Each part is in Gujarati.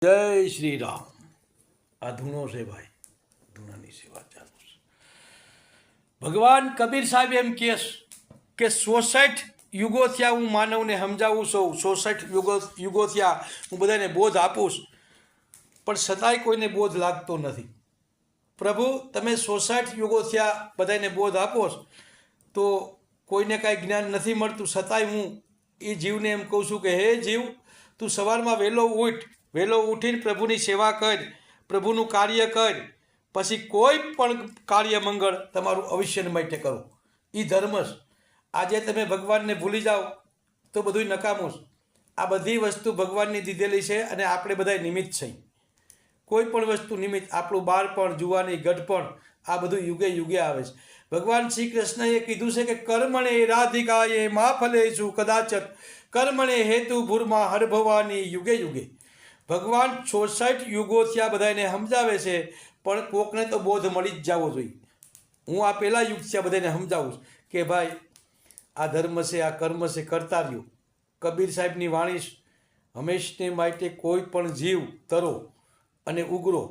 જય શ્રી રામ. આ ધૂણો છે ભાઈ, ધૂણાની સેવા ચાલુ છે. ભગવાન કબીર સાહેબ એમ કહે કે 66 યુગો થયા હું માનવને સમજાવું છું, 66 યુગો થયા હું બધાને બોધ આપું, પણ છતાંય કોઈને બોધ લાગતો નથી. પ્રભુ તમે 66 યુગો થયા બધાને બોધ આપો તો કોઈને કાંઈ જ્ઞાન નથી મળતું, છતાંય હું એ જીવને એમ કહું છું કે હે જીવ, તું સવારમાં વહેલો ઉઠીને પ્રભુની સેવા કર, પ્રભુનું કાર્ય કર, પછી કોઈ પણ કાર્ય મંગળ તમારું અવશ્ય માટે કરો. એ ધર્મ છે. આજે તમે ભગવાનને ભૂલી જાઓ તો બધું નકામું છે. આ બધી વસ્તુ ભગવાનની દીધેલી છે અને આપણે બધા નિમિત્ત છે. કોઈ પણ વસ્તુ નિમિત્ત, આપણું બાળપણ, જુવાની, ગઢપણ, આ બધું યુગે યુગે આવે છે. ભગવાન શ્રી કૃષ્ણએ કીધું છે કે કર્મણે રાધિકાએ મા ફલેષુ કદાચત કર્મણે હેતુ ભૂરમાં હરભવાની યુગે યુગે. ભગવાન 66 યુગો થયા બધાને સમજાવે છે, પણ કોકને તો બોધ મળી જ જવો જોઈએ. હું આ પહેલા યુગ થયા બધાને સમજાવું કે ભાઈ આ ધર્મ છે, આ કર્મ છે, કરતા રહ્યો. કબીર સાહેબની વાણી હંમેશને માટે કોઈ પણ જીવ તરો અને ઉગરો,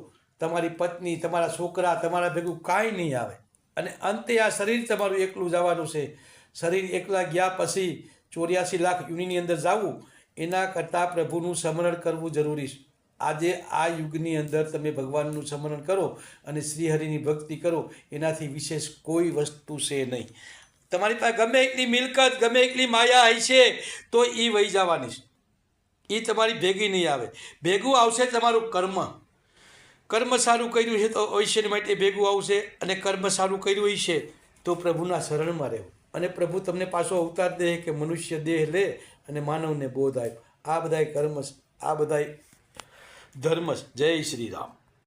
તમારી પત્ની, તમારા છોકરા, તમારા ભેગું કાંઈ નહીં આવે, અને અંતે આ શરીર તમારું એકલું જવાનું છે. શરીર એકલા ગયા પછી 84 લાખ યુનિની અંદર જવું, એના કરતાં પ્રભુનું સ્મરણ કરવું જરૂરી છે. આજે આ યુગની અંદર તમે ભગવાનનું સ્મરણ કરો અને શ્રીહરિની ભક્તિ કરો, એનાથી વિશેષ કોઈ વસ્તુ છે નહીં. તમારી પાસે ગમે એટલી મિલકત, ગમે એટલી માયા હશે તો એ વહી જવાની છે. એ તમારી ભેગી નહીં આવે. ભેગું આવશે તમારું કર્મ. કર્મ સારું કર્યું છે તો અવશ્ય માટે ભેગું આવશે, અને કર્મ સારું કર્યું હશે તો પ્રભુના શરણમાં રહેવું, અને પ્રભુ તમને પાછો અવતાર દે કે મનુષ્ય દેહ લે અને માનવને બોધ આપ્યો. આ બધાય કર્મ, આ બધાય ધર્મ. જય શ્રી રામ.